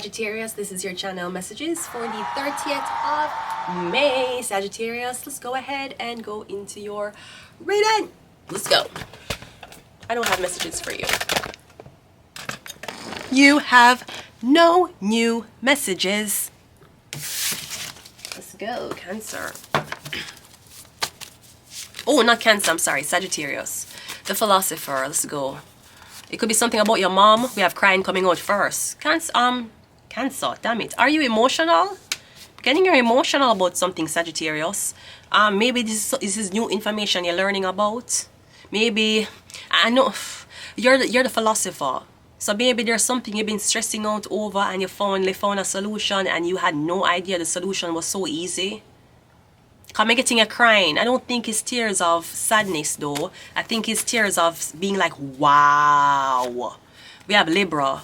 Sagittarius, this is your channel messages for the 30th of May. Sagittarius, let's go ahead and go into your reading. Let's go. I don't have messages for you. You have no new messages. Let's go, Cancer. Oh, not Cancer, I'm sorry, Sagittarius. The Philosopher, let's go. It could be something about your mom. We have crying coming out first. Cancer, damn it. Are you emotional? Getting you emotional about something, Sagittarius. Maybe this is new information you're learning about. Maybe, I know, you're the philosopher. So maybe there's something you've been stressing out over and you finally found a solution and you had no idea the solution was so easy. I'm getting a crying. I don't think it's tears of sadness though. I think it's tears of being like, wow. We have Libra.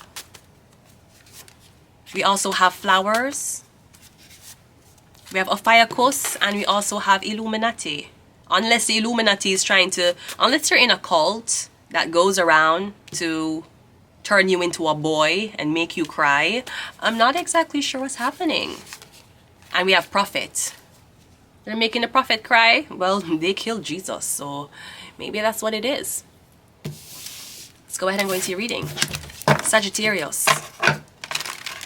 We also have flowers. We have Ophiuchus and we also have Illuminati. Unless the Illuminati is trying to, unless you're in a cult that goes around to turn you into a boy and make you cry, I'm not exactly sure what's happening. And we have Prophet. They're making the prophet cry. Well, they killed Jesus, so maybe that's what it is. Let's go ahead and go into your reading. Sagittarius,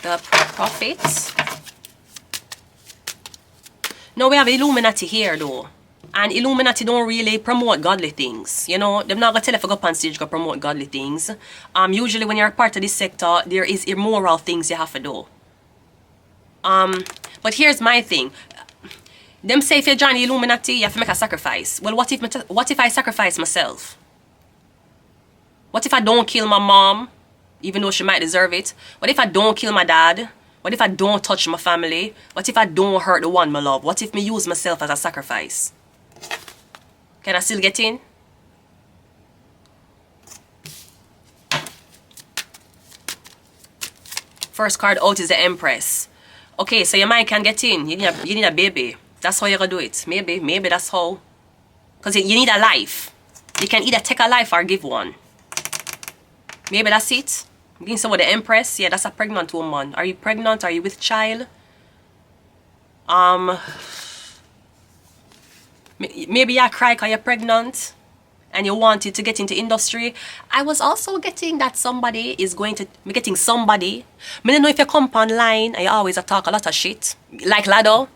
the prophet. No, we have Illuminati here though. And Illuminati don't really promote godly things. You know, they're not gonna tell you if you go up on stage go promote godly things. Usually when you're a part of this sector, there is immoral things you have to do. But here's my thing. Them say if you join the Illuminati, you have to make a sacrifice. Well, what if I sacrifice myself? What if I don't kill my mom, even though she might deserve it? What if I don't kill my dad? What if I don't touch my family? What if I don't hurt the one I love? What if me use myself as a sacrifice? Can I still get in? First card out is the Empress. Okay, so your mind can get in. You need a baby. That's how you're gonna do it. Maybe that's how. Because you need a life. You can either take a life or give one. Maybe that's it. I'm getting some with the Empress. Yeah, that's a pregnant woman. Are you pregnant? Are you with child? Maybe you cry because you're pregnant and you wanted to get into industry. I was also getting that somebody is going to be getting somebody. I don't know if you come online and you always talk a lot of shit. Like Lado.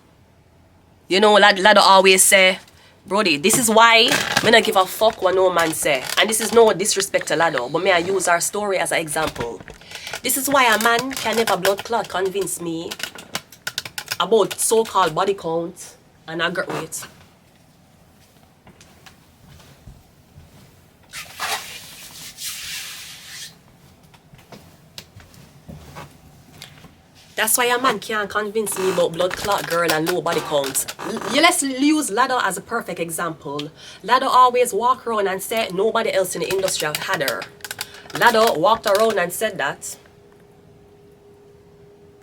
You know, Lado always say, Brody, this is why I don't give a fuck what no man say. And this is no disrespect to Lado, but may I use our story as an example. This is why a man can never blood clot convince me about so-called body count and aggregate weight. That's why a man can't convince me about blood clot girl and low body count. Let's use Lado as a perfect example. Lado always walk around and say nobody else in the industry have had her. Lado walked around and said that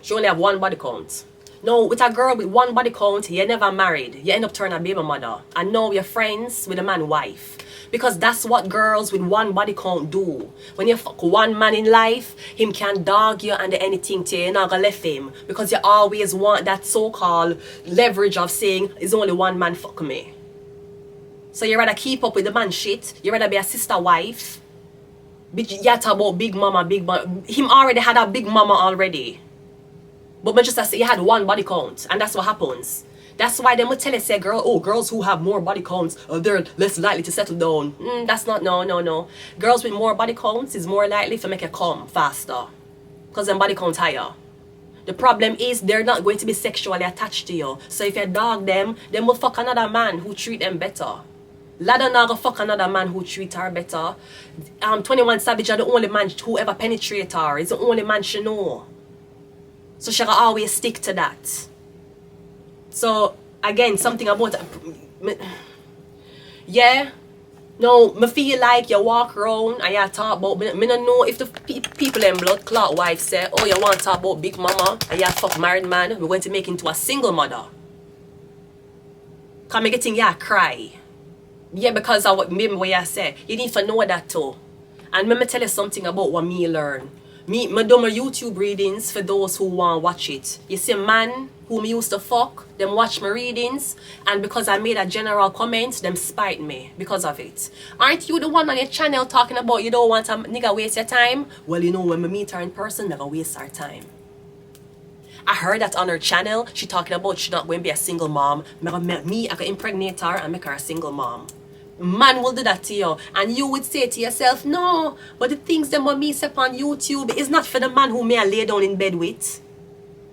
she only have one body count. No, with a girl with one body count, you're never married. You end up turning a baby mother. And now you're friends with a man's wife. Because that's what girls with one body count do. When you fuck one man in life, him can dog you and anything to you. You're not gonna left him. Because you always want that so-called leverage of saying, it's only one man fuck me. So you rather keep up with the man shit. You rather be a sister wife. You talk about big mama, big mama. Him already had a big mama already. But just as he had one body count. And that's what happens. That's why they would tell us, say, girls who have more body counts, they're less likely to settle down. That's not, no. Girls with more body counts is more likely to make a come faster. Because them body count higher. The problem is they're not going to be sexually attached to you. So if you dog them will fuck another man who treat them better. Lada not gonna fuck another man who treat her better. 21 Savage are the only man who ever penetrate her. It's the only man she know. So she can always stick to that. So, again, something about... Yeah. No, me feel like you walk around and you talk about... Me don't know if the people in blood clot wife say, oh, you want to talk about big mama and you fuck married man, we're going to make into a single mother. Because me getting you cry. Yeah, because of what you say. You need to know that too. And let me tell you something about what me learn. Me do my YouTube readings for those who want to watch it. You see, man whom used to fuck, them watch my readings, and because I made a general comment, them spite me because of it. Aren't you the one on your channel talking about you don't want a nigga waste your time? Well, you know, when we meet her in person, never waste our time. I heard that on her channel, she talking about she not going to be a single mom. Me, I can impregnate her and make her a single mom. Man will do that to you, and you would say to yourself, no, but the things that me say on YouTube is not for the man who may I lay down in bed with.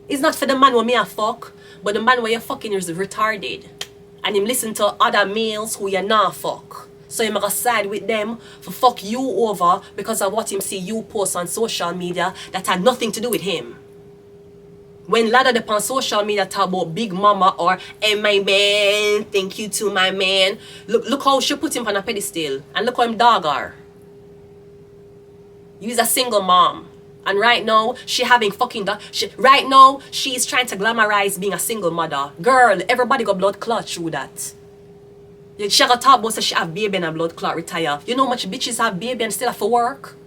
It's not for the man who may I fuck, but the man where you're fucking is retarded, and him listen to other males who you not fuck. So you make side with them for fuck you over because of what him see you post on social media that had nothing to do with him. When ladder upon social media talk about big mama or hey my man, thank you to my man. Look how she put him on a pedestal and look how him dog her. You's a single mom. And right now, she having fucking right now, she's trying to glamorize being a single mother. Girl, everybody got blood clot through that. She got talk about say she have baby and a blood clot retire. You know how much bitches have baby and still have to work?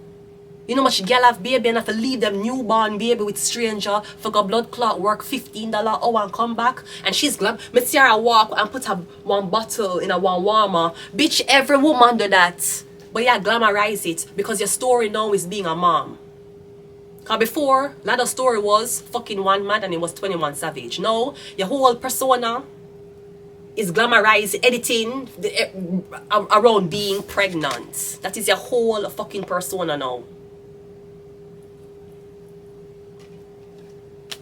You know how much girl have baby and have to leave them newborn baby with stranger for got blood clot work $15 hour and come back? And she's glad. Me see her walk and put one bottle in a one warmer. Bitch, every woman do that. But yeah, glamorize it because your story now is being a mom. Because before, that story was fucking one man and it was 21 Savage. Now, your whole persona is glamorized editing around being pregnant. That is your whole fucking persona now.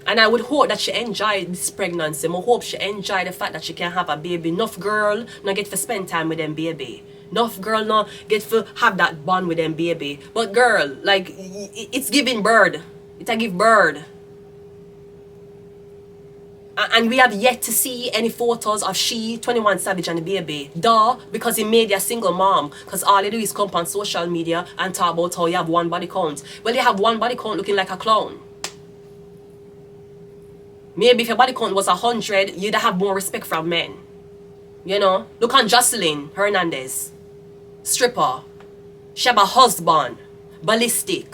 And I would hope that she enjoyed this pregnancy. I hope she enjoyed the fact that she can have a baby. Enough girl not get to spend time with them baby. Enough girl not get to have that bond with them baby. But girl, like, it's giving bird. It's a give bird. And we have yet to see any photos of she, 21 Savage and the baby. Duh, because he made you a single mom. Because all they do is come on social media and talk about how you have one body count. Well, you have one body count looking like a clown. Maybe if your body count was 100, you'd have more respect from men. You know? Look on Jocelyn Hernandez. Stripper. She have a husband. Ballistic.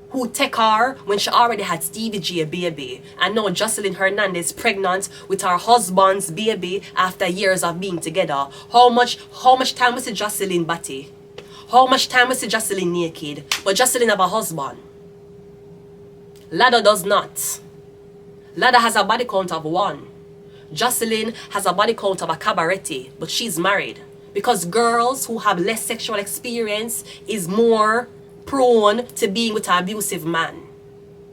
Who take her when she already had Stevie G a baby. And now Jocelyn Hernandez pregnant with her husband's baby after years of being together. How much time was it Jocelyn batty? How much time was it Jocelyn naked? But Jocelyn have a husband. Lada does not. Lada has a body count of 1. Jocelyn has a body count of a cabaretti, but she's married. Because girls who have less sexual experience is more prone to being with an abusive man.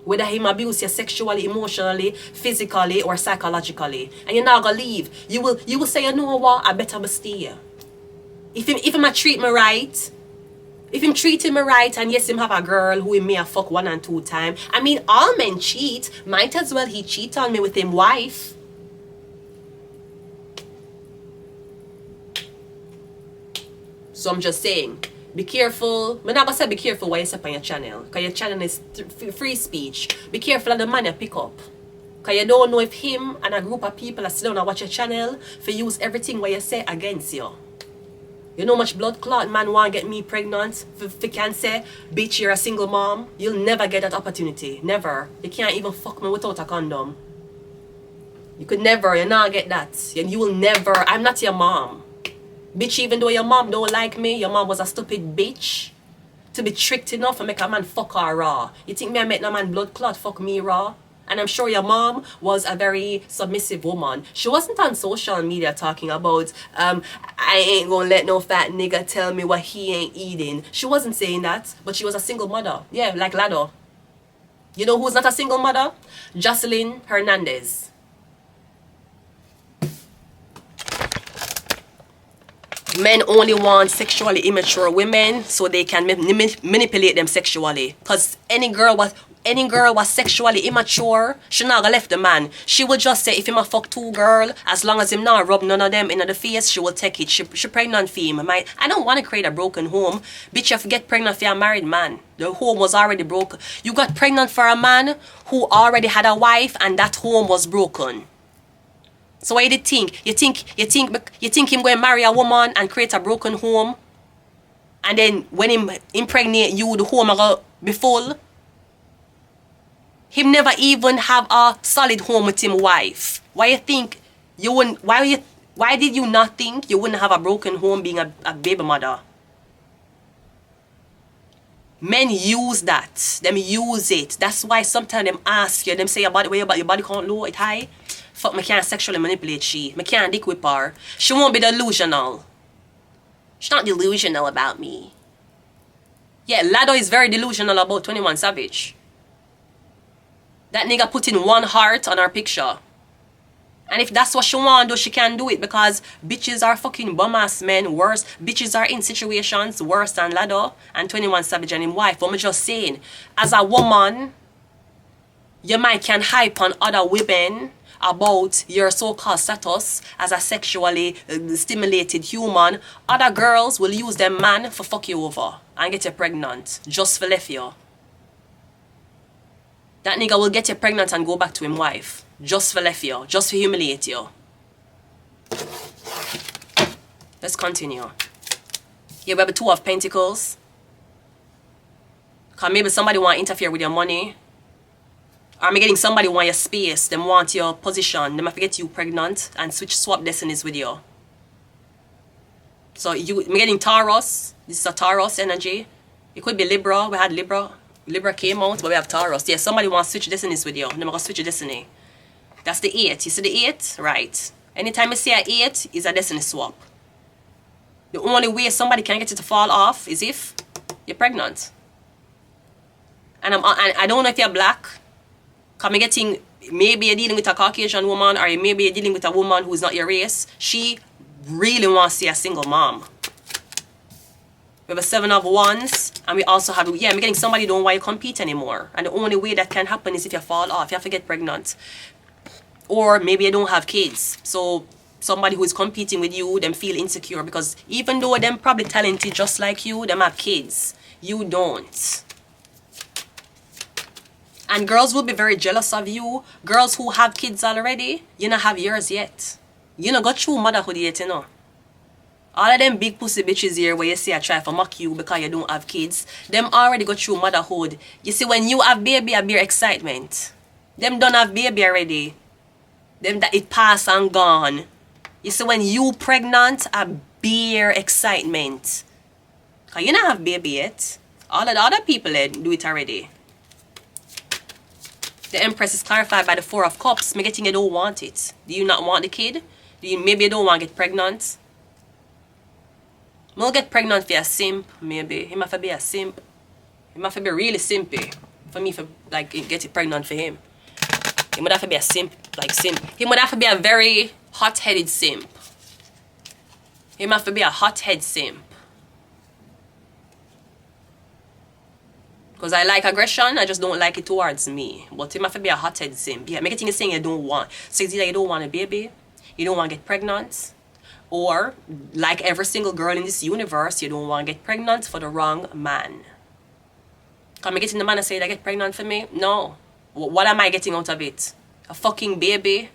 Whether him abuse you sexually, emotionally, physically, or psychologically. And you're not gonna leave. You will say, you know what, I better stay. If him treat me right, if him treat him right, and yes, him have a girl who he may have fuck 1 and 2 times. I mean, all men cheat. Might as well he cheat on me with him wife. So I'm just saying, be careful. I'm not gonna say be careful what you say on your channel. Because your channel is free speech. Be careful of the man you pick up. Because you don't know if him and a group of people are still down watch your channel for use everything what you say against you. You know much blood clot man want to get me pregnant if you can say, bitch, you're a single mom. You'll never get that opportunity. Never. You can't even fuck me without a condom. You could never. You not get that. You will never. I'm not your mom. Bitch, even though your mom don't like me, your mom was a stupid bitch. To be tricked enough and make a man fuck her raw. You think me I make no man blood clot fuck me raw? And I'm sure your mom was a very submissive woman. She wasn't on social media talking about, I ain't gonna let no fat nigga tell me what he ain't eating. She wasn't saying that, but she was a single mother. Yeah, like Lado. You know who's not a single mother? Jocelyn Hernandez. Men only want sexually immature women so they can manipulate them sexually. Because any girl was sexually immature, she not gonna left the man. She will just say if him a fuck 2 girl, as long as him not rub none of them in the face, she will take it. She pregnant for him. I don't want to create a broken home. Bitch, you have to get pregnant for a married man. The home was already broken. You got pregnant for a man who already had a wife and that home was broken. So what you think? You think him going to marry a woman and create a broken home? And then when him impregnate you, the home will be full? Him never even have a solid home with him wife. Why you think you wouldn't, why did you not think you wouldn't have a broken home being a baby mother? Men use that. Them use it. That's why sometimes them ask you, them say your body count low, it high. Fuck, me can't sexually manipulate she. Me can't dick whip her. She won't be delusional. She's not delusional about me. Yeah, Lado is very delusional about 21 Savage. That nigga put in one heart on her picture. And if that's what she want to do, she can do it, because bitches are fucking bum-ass men worse. Bitches are in situations worse than Lado and 21 Savage and his wife. But I'm just saying, as a woman, you might can hype on other women about your so-called status as a sexually stimulated human. Other girls will use them man for fuck you over and get you pregnant just for left you. That nigga will get you pregnant and go back to him wife just for left you, just for humiliate you. Let's continue. Yeah, we have a Two of Pentacles. Because maybe somebody want to interfere with your money. Or I'm getting somebody want your space. Them want your position. Them have to get you pregnant and swap destinies with you. So I'm getting Taurus. This is a Taurus energy. It could be Libra. We had Libra. Libra came out, but we have Taurus. Yeah, somebody wants to switch destinies with you. Them going to switch your destiny. That's the 8. You see the 8? Right. Anytime you see an 8, is a destiny swap. The only way somebody can get you to fall off is if you're pregnant. And I don't know if you're black. Because I'm getting, maybe you're dealing with a Caucasian woman, or maybe you're dealing with a woman who's not your race. She really wants to see a single mom. We have a 7 of Wands, and we also have, yeah, I'm getting somebody don't want to compete anymore. And the only way that can happen is if you fall off, you have to get pregnant. Or maybe you don't have kids. So somebody who is competing with you, them feel insecure, because even though them probably talented just like you, them have kids. You don't. And girls will be very jealous of you. Girls who have kids already, you don't have yours yet. You don't got through motherhood yet, you know. All of them big pussy bitches here where you say I try to mock you because you don't have kids, them already got through motherhood. You see, when you have baby, I bear excitement. Them don't have baby already. Them that it pass and gone. You see, when you pregnant, I bear excitement. Because you don't have baby yet. All of the other people do it already. The Empress is clarified by the 4 of Cups. Me getting you don't want it. Do you not want the kid? Maybe you don't want to get pregnant? I'll get pregnant for a simp, maybe. He might have to be a simp. He might have to be really simpy for me to like get it pregnant for him. He might have to be a simp, like simp. He might have to be a very hot-headed simp. He might have to be a hot-head simp. Because I like aggression, I just don't like it towards me. But he might have to be a hot-head simp. Yeah, make it saying you don't want. So it's either you don't want a baby, you don't want to get pregnant, or, like every single girl in this universe, you don't want to get pregnant for the wrong man. Can I get in the man and say, I get pregnant for me? No. What am I getting out of it? A fucking baby?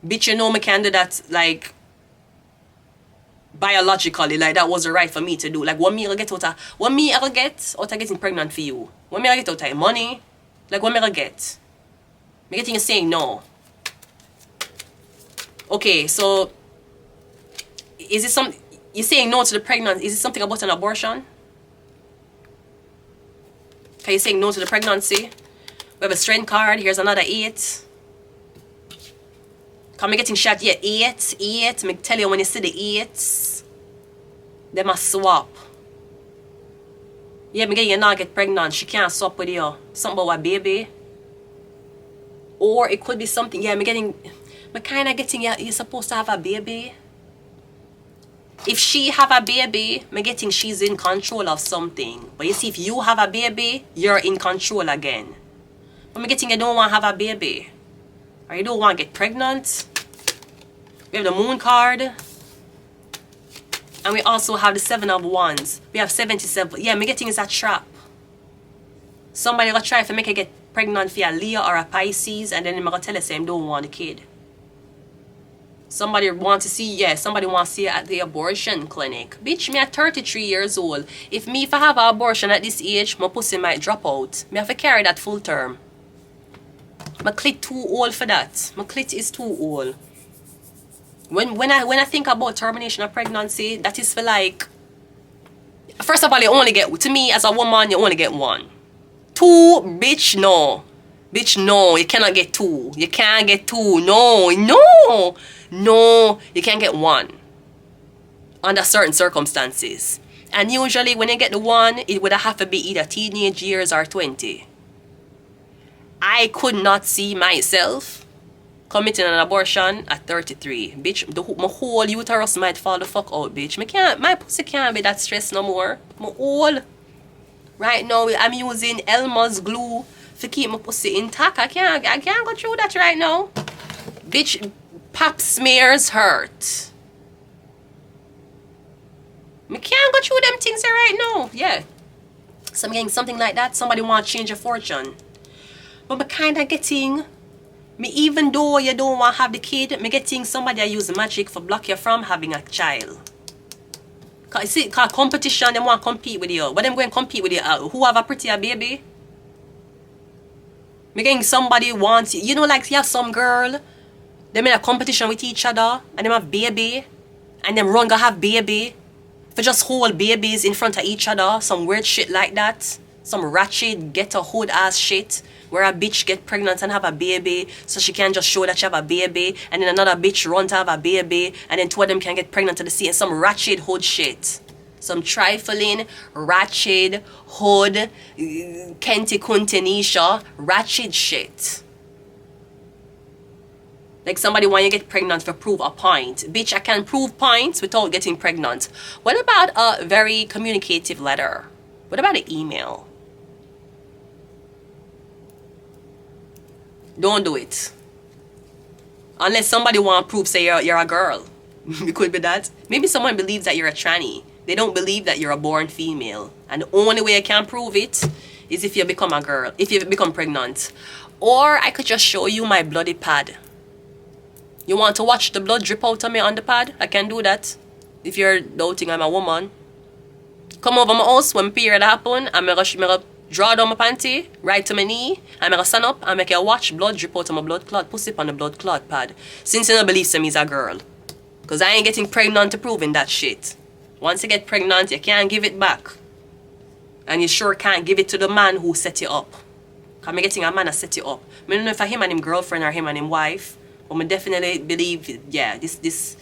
Bitch, you know me can do that, like, biologically. Like, that wasn't right for me to do. Like, what me I get out of getting pregnant for you? What me I get out of money? Like, what me I get? Me getting you saying no. Okay, so is it some, you're saying no to the pregnancy? Is it something about an abortion? Okay, you're saying no to the pregnancy. We have a strength card. Here's another 8. Come me getting shot here. 8. Me tell you, when you see the 8s, they must swap. Yeah, me getting you not get pregnant. She can't swap with you. Something about a baby. Or it could be something. Yeah, me kind of getting you're supposed to have a baby. If she have a baby, me getting she's in control of something. But you see, if you have a baby, you're in control again. But me getting you don't want to have a baby. Or you don't want to get pregnant. We have the Moon card. And we also have the 7 of Wands. We have 77. Yeah, me getting is a trap. Somebody will try to make you get pregnant for a Leo or a Pisces, and then I'm going to tell you, say, I don't want a kid. Somebody want to see, yeah, somebody wants to see you at the abortion clinic. Bitch, me at 33 years old. If I have an abortion at this age, my pussy might drop out. Me have to carry that full term. My clit too old for that. My clit is too old. When I think about termination of pregnancy, that is for like, first of all, you only get, to me as a woman, you only get one. Two, bitch, no. Bitch, no, you cannot get two. You can't get two. No, no, no, you can't get one under certain circumstances. And usually when you get the one, it would have to be either teenage years or 20. I could not see myself committing an abortion at 33. Bitch, my whole uterus might fall the fuck out, bitch. My pussy can't be that stressed no more. My whole. Right now, I'm using Elmer's glue to keep my pussy intact. I can't go through that right now. Bitch, pap smears hurt. I can't go through them things right now. Yeah. Something like that. Somebody want to change your fortune. But I'm kind of getting, even though you don't want to have the kid, I'm getting somebody that use magic for block you from having a child. Cause competition, they want to compete with you. But them going to compete with you. Who have a prettier baby? I'm getting somebody wants, you know, like you have some girl, they in a competition with each other, and them have baby, and them run go have baby. For just hold babies in front of each other, some weird shit like that, some ratchet ghetto hood ass shit, where a bitch get pregnant and have a baby, so she can just show that she have a baby, and then another bitch run to have a baby, and then two of them can get pregnant at the same. Some ratchet hood shit, some trifling ratchet hood Kenti Kuntenisha ratchet shit. Like somebody want you to get pregnant for prove a point. Bitch, I can prove points without getting pregnant. What about a very communicative letter? What about an email? Don't do it. Unless somebody want to prove, say you're a girl. It could be that. Maybe someone believes that you're a tranny. They don't believe that you're a born female. And the only way I can prove it is if you become a girl. If you become pregnant. Or I could just show you my bloody pad. You want to watch the blood drip out of me on the pad? I can do that. If you're doubting I'm a woman. Come over my house when period happen. I'm going to draw down my panty, right to my knee. I'm going to stand up and make you watch blood drip out of my blood clot. Pussy on the blood clot pad. Since you don't believe me, he's a girl. Because I ain't getting pregnant to proving that shit. Once you get pregnant, you can't give it back. And you sure can't give it to the man who set you up. Because I'm getting a man that set you up. I don't know if I him and him girlfriend or him and him wife. But I definitely believe, yeah, this.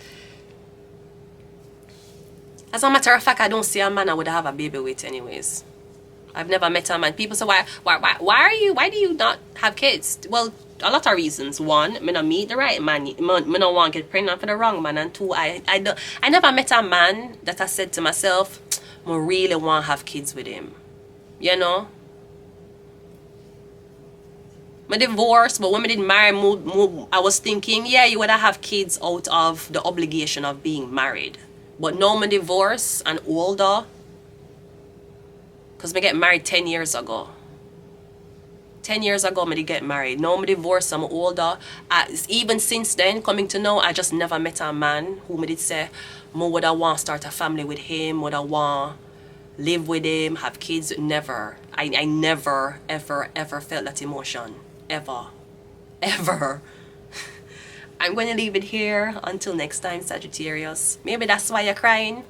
As a matter of fact, I don't see a man I would have a baby with anyways. I've never met a man. People say, why do you not have kids? Well, a lot of reasons. One, I don't meet the right man. I don't want to get pregnant for the wrong man. And two, I never met a man that I said to myself, I really want to have kids with him. You know? I divorced, but when I did marry, I was thinking, yeah, you would have kids out of the obligation of being married. But now I'm divorced and older, because I get married 10 years ago. 10 years ago, I did get married. Now I'm divorced, I'm older. Even since then, coming to know, I just never met a man who I did say, would I want to start a family with him, would I want to live with him, have kids. Never. I never, ever, ever felt that emotion. Ever. Ever. I'm going to leave it here until next time, Sagittarius. Maybe that's why you're crying.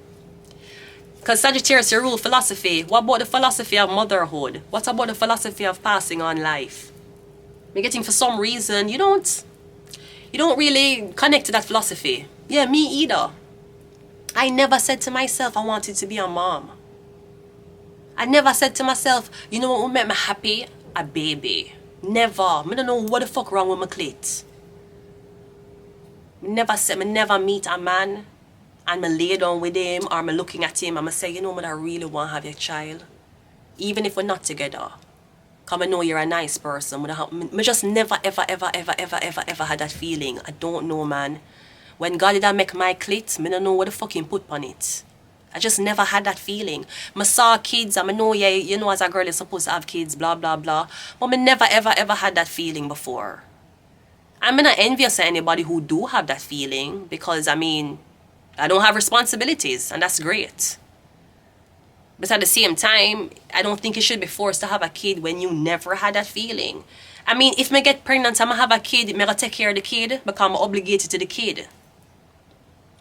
Because Sagittarius, you rule philosophy. What about the philosophy of motherhood? What about the philosophy of passing on life? You're getting, for some reason, you don't really connect to that philosophy. Yeah, me either. I never said to myself I wanted to be a mom. I never said to myself, you know what would make me happy? A baby. Never. I don't know what the fuck wrong with my clit. I never meet a man and I lay down with him or I'm looking at him and I say, you know what, I really want to have a child. Even if we're not together. Because I know you're a nice person. I just never, ever, ever, ever, ever, ever, ever had that feeling. I don't know, man. When God did make my clit, I don't know what the fuck he put on it. I just never had that feeling. I saw kids, and I know, yeah, you know, as a girl, you're supposed to have kids, blah, blah, blah. But I never, ever, ever had that feeling before. I'm not envious of anybody who do have that feeling because, I mean, I don't have responsibilities, and that's great. But at the same time, I don't think you should be forced to have a kid when you never had that feeling. I mean, if me get pregnant and I have a kid, me gonna take care of the kid because I'm obligated to the kid.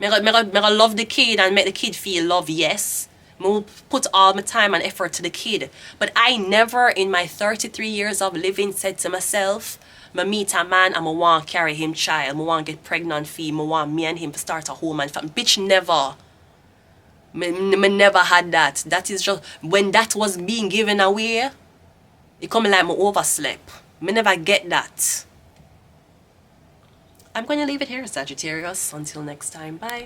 Me gonna love the kid and make the kid feel love, yes. Me will put all my time and effort to the kid. But I never in my 33 years of living said to myself, me meet a man and I want to carry him child. I want to get pregnant for him. I want me and him to start a home and family. Bitch, never. Me never had that. That is just, when that was being given away, it come like me overslept. Me never get that. I'm going to leave it here, Sagittarius. Until next time. Bye.